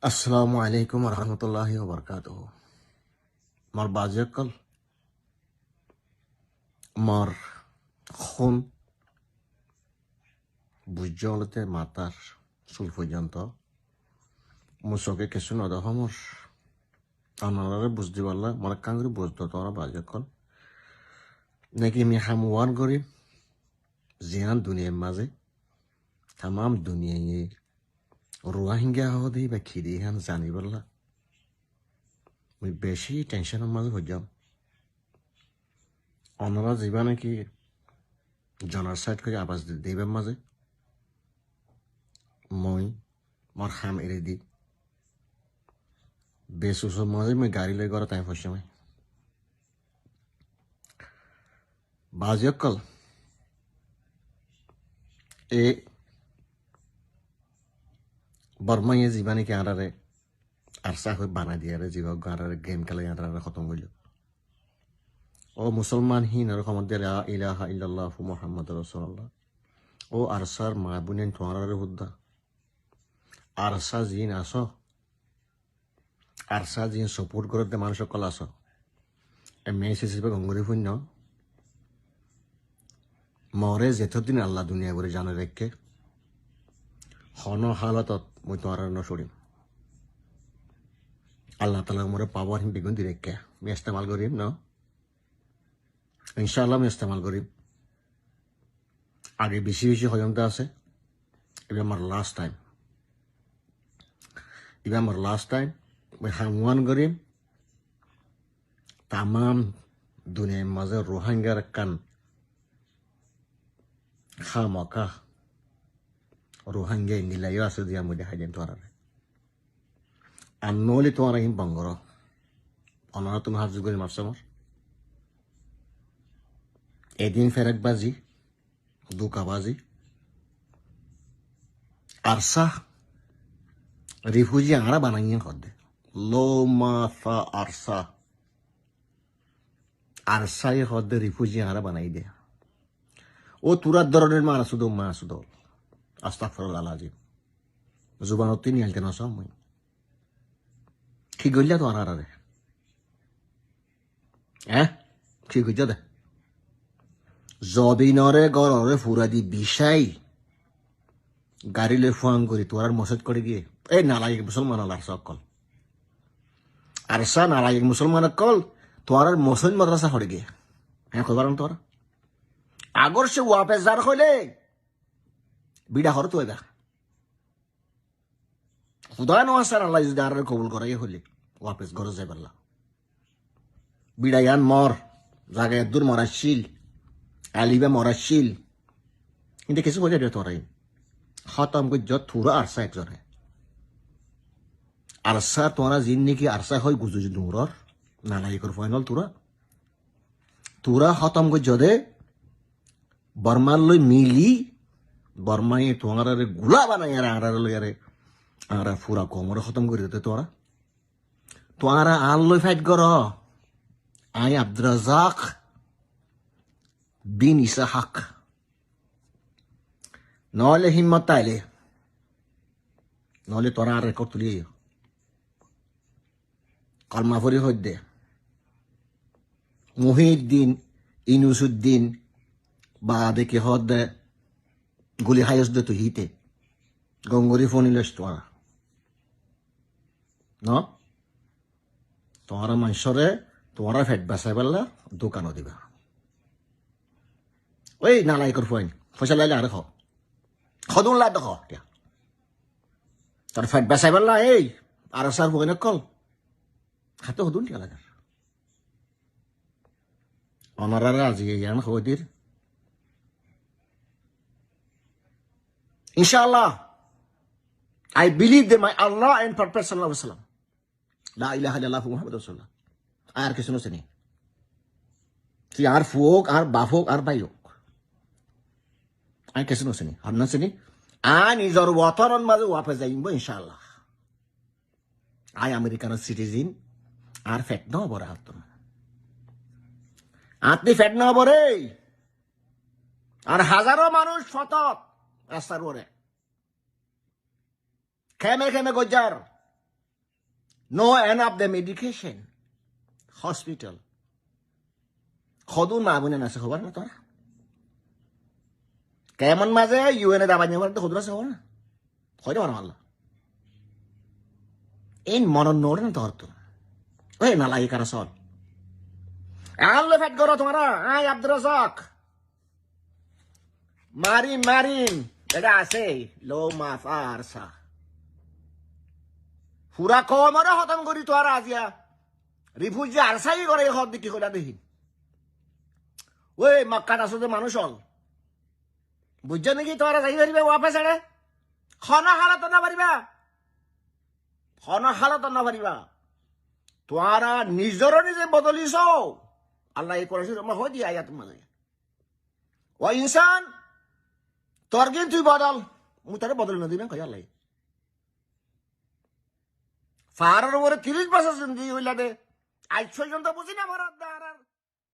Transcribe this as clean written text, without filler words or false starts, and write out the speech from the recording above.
আসসালামু আলাইকুম রহমতুল্লাহি ওবরকাতুহু। আমার বাজেকল আমার খুন বুঝতে মাতার চুল পর্যন্ত মুসকে কিছু নদহমর আনারে বুঝতে পারলা মানে কাঙ্গুরি বুঝতো তোরা বাজেকল নাকি আমি হামওয়ান করি জিয়ান দুনিয়ার মাঝে তাম দুনিয়ায় রোহিঙ্গা হদি বা খিদি হান জানি বললা আমি বেশি টেনশনের মাঝে হয়ে যাম। অনারা যাবা নাকি জেনোসাইড করে আবাস দিবের মাঝে মই মোর খাম এড়ে দি বেসুসের মাঝে মই গাড়ি লই গড় তাই ফসে মই বাজিয়কল এ বর্মাইয়ে যাবা নাকি আনারে আরসা হয়ে বানা দিয়ে জীবক আনারে গেম খেলে আনারে খতম করল। ও মুসলমান হিন আর ক্ষমতা ইলাহা ইল্লাল্লাহু মুহাম্মাদুর রাসূলুল্লাহ ও আরসার মা বুনেন তোয়ারে হুদ্দা আরসা জিন আসো আরসা জিন সাপোর্ট করতে মানুষ সকল আসো এ মেসেজ হিসেবে গঙ্গরি শূন্য মরে যেতদিন আল্লাহ দুনিয়া করে জানে রেখে হন হালতত মই তোমার নসরিম আল্লাহ তালা মরে পাওয়ার হিম বেগুন দি রেখে আমি ইস্তেমাল করিম ন ইনশাআল্লাহ আমি ইস্তেমাল করিম। আগে বেশি বেশি হজমটা আছে এবার আমার লাস্ট টাইম আমি হামওয়ান করিম তামাম দুনিয়ার মাঝে রোহিঙ্গার কান খামকা রোহিঙ্গা নিলাইও আছে দিয়া মই দেখাই দিম তোমার আর নলি তোমার হিম বঙ্গর অনারা তুমি হাত জুগরি মারছ আমার এদিন ফেরেক বাজি দুকা বাজি আরসা রিফিউজি আরা বানাইয়ে হদে লো মাফা আরসা আরসাই হদে রিফিউজি আরা বানাই দে ও তুরার ধরনের মাসুদ আস্তাগফিরুল্লাহ আলাজিম জুবানত তিনি আলতে না সময় ঠিক গইলা তো আনারে ঠিক হইয়া দে জবিনরে গররে ফুরা দি বিষাই গাড়ি লই ফুয়াং করি তোর মসজিদ করে গিয়ে এই নালায়িক মুসলমান আল্লাহ সকল আরসা নালায়িক মুসলমান কল তোর মসজিদ মাদ্রাসা হরে গিয়ে কইবার তোর আগর সে ওয়াপেস যার হইলে বিড়া হর তো এবা খুদায় নহাসার আল্লাহ যদি আর কবুল করাই হইলে ওয়াপেস ঘরে যাই পারলা বিড়া ইয়ান মর জাগায় দূর মরাশিল আলিবা মরাশিল কিন্তু কিছু বোঝা দিয়ে তোরাই খতম করে যত থুরা আরসা একজনে আরসা তোরা জিন নাকি আরসা হয় গুজু দূরর নালাইকর ফাইনাল তুরা খতম করে যদে বর্মার লই মিলি বর্মাই তোমার গুলা বানাই আর লই আরে আর ফুরা কমর খতম করে দিতে তোরা আল লই ফাইট কর আই আব্দুর রাজাক বিন ইসাহাক নহলে হিম্মত তাইলে নহলে তোরা আর রেকর্ড তুলি কলমা ফরি হইদে মুহিউদ্দিন ইনুসুদ্দিন বা দেখি হদ গুলি হাইস দে তুই হিতে গঙ্গরি ফোনিলেস তোরা ন তোরা মানুষরে তোরা ফেট বাসাই পারলা দোকানও দিবা ওই নালাইকর ফোন পয়সা লাইলে আর খদুন লাই দেখ তোর ফেট বাসাই পারলা এই আর সার ফোনে কল হাতে হদুন টিয়া লাগার অনারারা আজকে ইয়ান খবর Inshallah, I believe that my Allah and Prophet Sallallahu Alaihi Wasallam, La ilaha illallah Muhammad Rasulullah. আর কিছু নেই তুই আর ফুক আর বাফক আর বাইক আর কিছু নেই আর না চিনি আর নিজের ওয়াতরন মাঝে ওয়াপে যাইব ইনশাআল্লাহ আই আমেরিকান সিটিজেন আর ফেট ন বড় হাত আপনি ফেট ন বরে আর হাজারো মানুষ ফতত রাস্তার ওরে খেমে খেমে গজ্জার no end of the medication hospital খদুর মা বোনের আছে খবর না তোরা কেমন মাঝে ইউএনএ দাবাই নেওয়ার তো খদুর আছে খবর না হয় না মারমাল্লা এই মরণ নোড়ে না তোর তো ওই না লাগে কারা সল আল্লে ফেট করো তোমরা আই আব্দুর রাজাক মারিন এটা আছে লো মা ফারসা পুরা কমরে খতম করি তো আর আজিয়া রিফিউজি আরসাই করে হদ দিকে কইলা দেখি ওই মক্কাত আসলে মানুষ হল বুঝছো নাকি তোরা যাই পারিবা ওয়াপে ছেড়ে খনা হালত না পারিবা তোরা নিজর নিজে বদলিছ আল্লাহ এই করেছিল হয় দিয়া আয়াত মাঝে ও ইনসান তোর কিন্তু তুই বদল মু তারে বদল না দিনা কই আল্লাহ ফারার উপরে 30 বছর জিন্দি হইলা দে আজ পর্যন্ত বুঝি না ভারত